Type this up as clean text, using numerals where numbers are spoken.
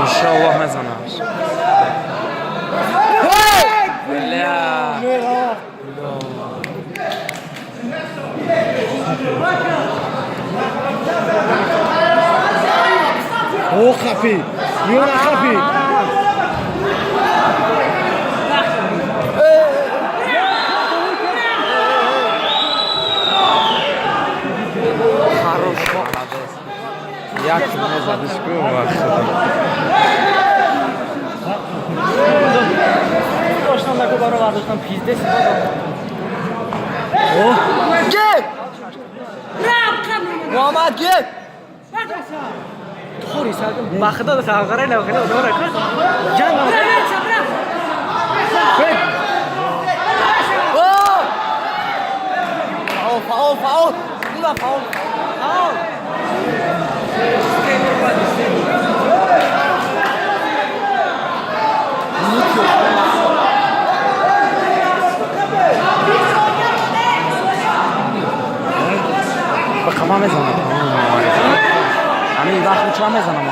İnşallah məzana. Oh happy. You're not happy. Хорош, молодец. Як не задискував. Doştan da kubarı var, doştan pizdesi var. Gel! Muhammed gel! Tori saldım. Bakıda da sağgarayla bakıda o doğru. Can var. Faul, faul! Ulan faul! Faul! Bak, kama mezana. Hani daha uçağa mezana mı?